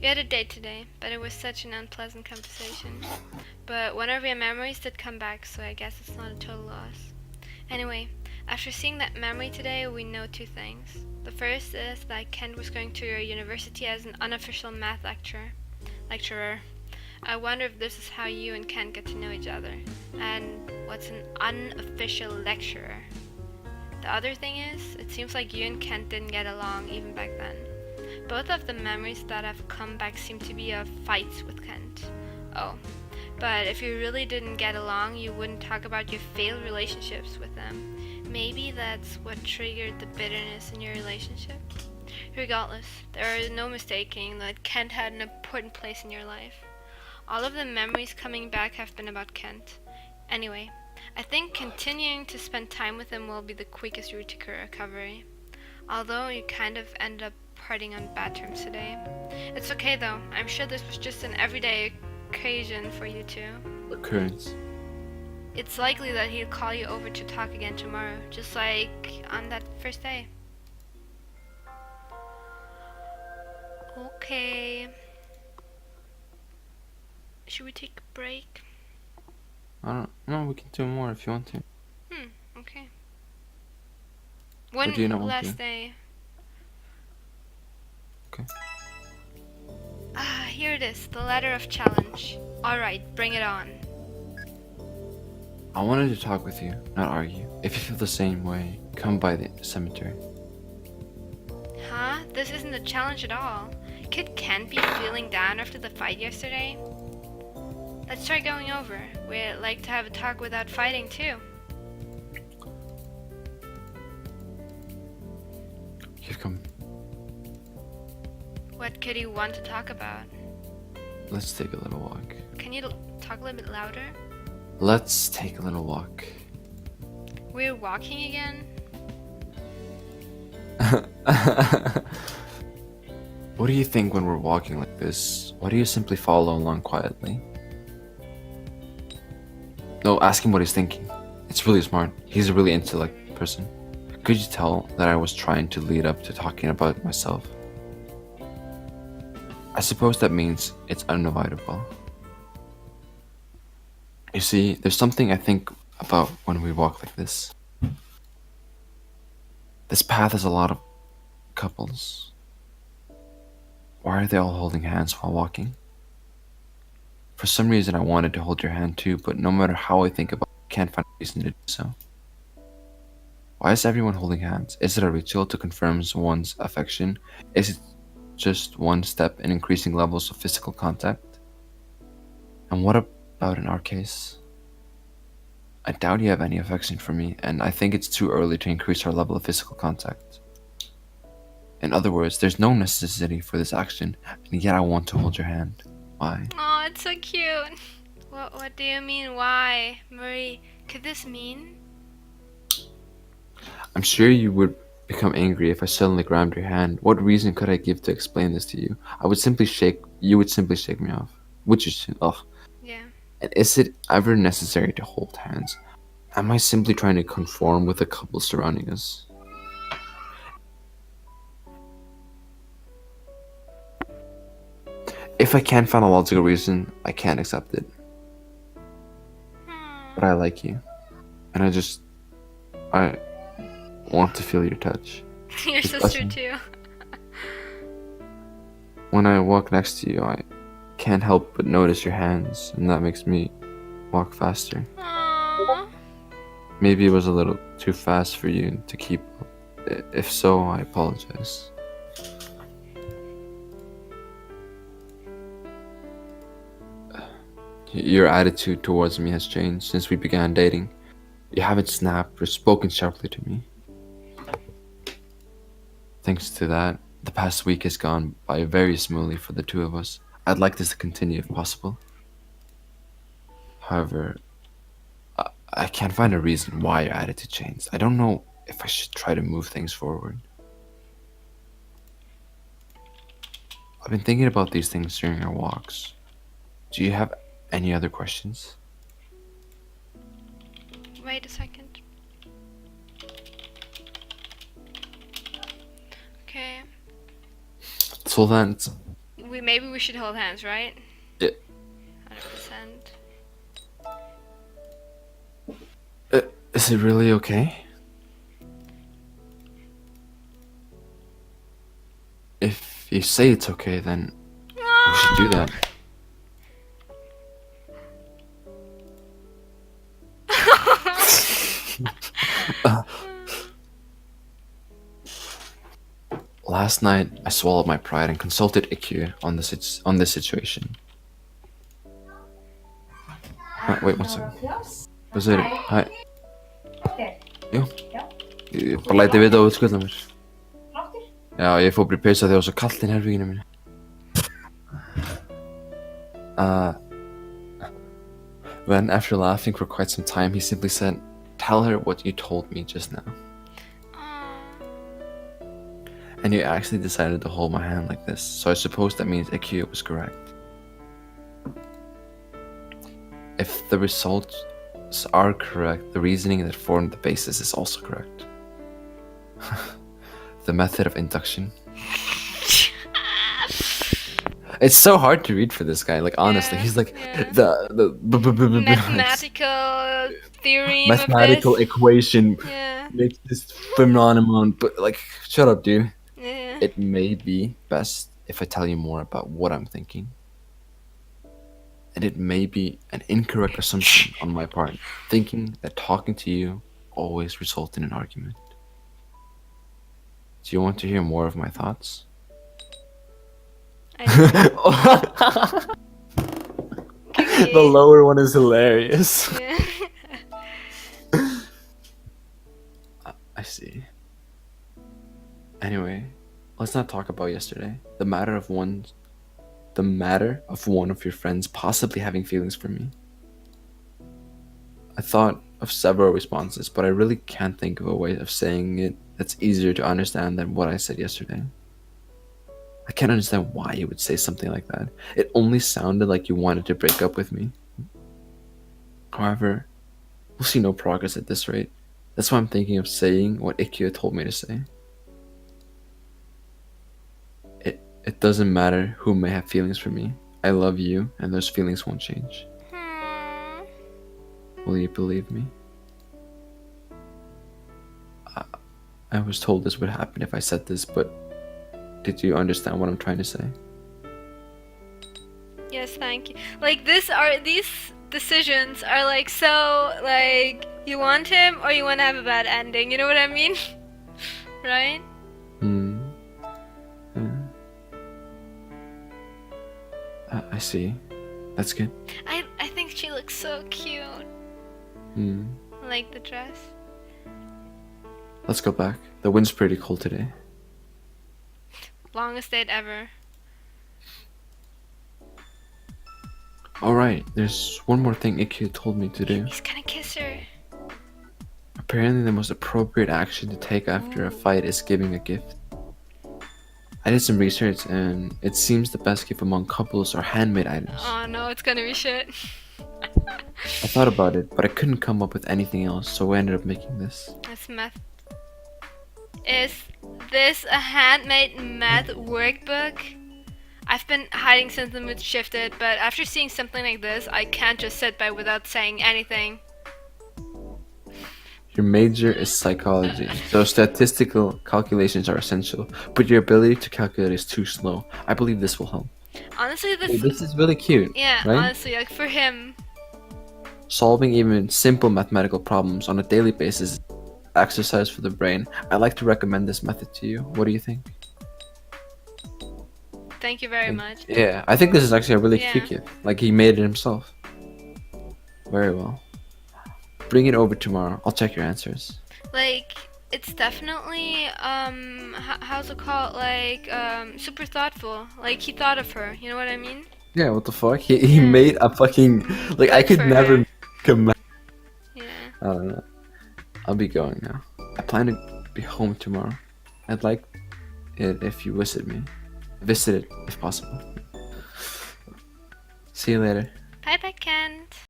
We had a date today, but it was such an unpleasant conversation. But one of your memories did come back, so I guess it's not a total loss. Anyway, after seeing that memory today, we know two things. The first is that Kent was going to your university as an unofficial math lecturer. I wonder if this is how you and Kent get to know each other. And what's an unofficial lecturer? The other thing is, it seems like you and Kent didn't get along even back then. Both of the memories that have come back seem to be of fights with Kent. Oh, but if you really didn't get along, you wouldn't talk about your failed relationships with them. Maybe that's what triggered the bitterness in your relationship. Regardless, there is no mistaking that Kent had an important place in your life. All of the memories coming back have been about Kent. Anyway, I think continuing to spend time with him will be the quickest route to recovery. Although you kind of ended up parting on bad terms today. It's okay though, I'm sure this was just an everyday occasion for you two. Occurrence. It's likely that he'll call you over to talk again tomorrow, just like on that first day. Okay. Should we take a break? I don't know, we can do more if you want to. Okay. Or do you not want last to? day. Okay. Here it is, the letter of challenge. Alright, bring it on. I wanted to talk with you, not argue. If you feel the same way, come by the cemetery. Huh? This isn't a challenge at all. Kid can't be feeling down after the fight yesterday. Let's try going over. We'd like to have a talk without fighting too. You've come. What could you want to talk about? Let's take a little walk. Can you talk a little bit louder? Let's take a little walk. We're walking again? What do you think when we're walking like this? Why do you simply follow along quietly? No, ask him what he's thinking. It's really smart. He's a really intellect person. Could you tell that I was trying to lead up to talking about myself? I suppose that means it's unavoidable. You see, there's something I think about when we walk like this. This path has a lot of couples. Why are they all holding hands while walking? For some reason I wanted to hold your hand too, but no matter how I think about it, I can't find a reason to do so. Why is everyone holding hands? Is it a ritual to confirm one's affection? Is it just one step in increasing levels of physical contact? And what about in our case? I doubt you have any affection for me, and I think it's too early to increase our level of physical contact. In other words, there's no necessity for this action, and yet I want to hold your hand. Why? Oh, it's so cute. What do you mean, why? Marie, could this mean? I'm sure you would become angry if I suddenly grabbed your hand. What reason could I give to explain this to you? You would simply shake me off. Would you? Ugh. Yeah. And is it ever necessary to hold hands? Am I simply trying to conform with the couple surrounding us? If I can't find a logical reason, I can't accept it. But I like you. And I want to feel your touch. Your sister Especially too. when I walk next to you, I can't help but notice your hands, and that makes me walk faster. Aww. Maybe it was a little too fast for you to keep up. If so, I apologize. Your attitude towards me has changed since we began dating. You haven't snapped or spoken sharply to me. Thanks to that, the past week has gone by very smoothly for the two of us. I'd like this to continue if possible. However, I can't find a reason why your attitude changed. I don't know if I should try to move things forward. I've been thinking about these things during our walks. Do you have any other questions? Wait a second. Okay. So then, maybe we should hold hands, right? Yeah. 100%. Is it really okay? If you say it's okay, then we should do that. Last night, I swallowed my pride and consulted IQ on this situation. Wait one second. Vad säger du? Hej. Jo. Ég bara læti vita á útskulda mér. Já, ég fór bara í peysa þegar það var svo kallt inn í herbygginu mínu. Then, after laughing for quite some time, he simply said, "Tell her what you told me just now." And you actually decided to hold my hand like this, so I suppose that means IQ was correct. If the results are correct, the reasoning that formed the basis is also correct. The method of induction. It's so hard to read for this guy, like honestly. He's like the mathematical theorem mathematical of this. equation Yeah. makes this phenomenon, but like shut up, dude. Yeah. It may be best if I tell you more about what I'm thinking. And it may be an incorrect assumption on my part, thinking that talking to you always results in an argument. Do you want to hear more of my thoughts? I The lower one is hilarious. Yeah. I see. Anyway, let's not talk about yesterday. The matter of one of your friends possibly having feelings for me. I thought of several responses, but I really can't think of a way of saying it that's easier to understand than what I said yesterday. I can't understand why you would say something like that. It only sounded like you wanted to break up with me. However, we'll see no progress at this rate. That's why I'm thinking of saying what Ikea told me to say. It doesn't matter who may have feelings for me. I love you, and those feelings won't change. Will you believe me? I was told this would happen if I said this, but did you understand what I'm trying to say? Yes, thank you. Like these decisions are like so like you want him or you want to have a bad ending. You know what I mean? Right? I see. That's good. I think she looks so cute. I like the dress. Let's go back. The wind's pretty cold today. Longest date ever. Alright, there's one more thing Ikea told me to do. He's gonna kiss her. Apparently the most appropriate action to take after a fight is giving a gift. I did some research and it seems the best gift among couples are handmade items. Oh no, it's gonna be shit. I thought about it, but I couldn't come up with anything else, so I ended up making this. That's math. Is this a handmade math workbook? I've been hiding since the mood shifted, but after seeing something like this, I can't just sit by without saying anything. Your major is psychology, so statistical calculations are essential, but your ability to calculate is too slow. I believe this will help. Honestly, This is really cute. yeah, right? honestly, like for him. Solving even simple mathematical problems on a daily basis is exercise for the brain. I'd like to recommend this method to you. What do you think? Thank you very much. Yeah, I think this is actually a really Yeah. cute gift. Like he made it himself. Very well. Bring it over tomorrow. I'll check your answers. Like, it's definitely, how's it called? Like, super thoughtful. Like, he thought of her. You know what I mean? Yeah, what the fuck? He Yeah. made a fucking like I Good could for never her. make a math. Yeah. I don't know. I'll be going now. I plan to be home tomorrow. I'd like it if you visit me. Visit it if possible. See you later.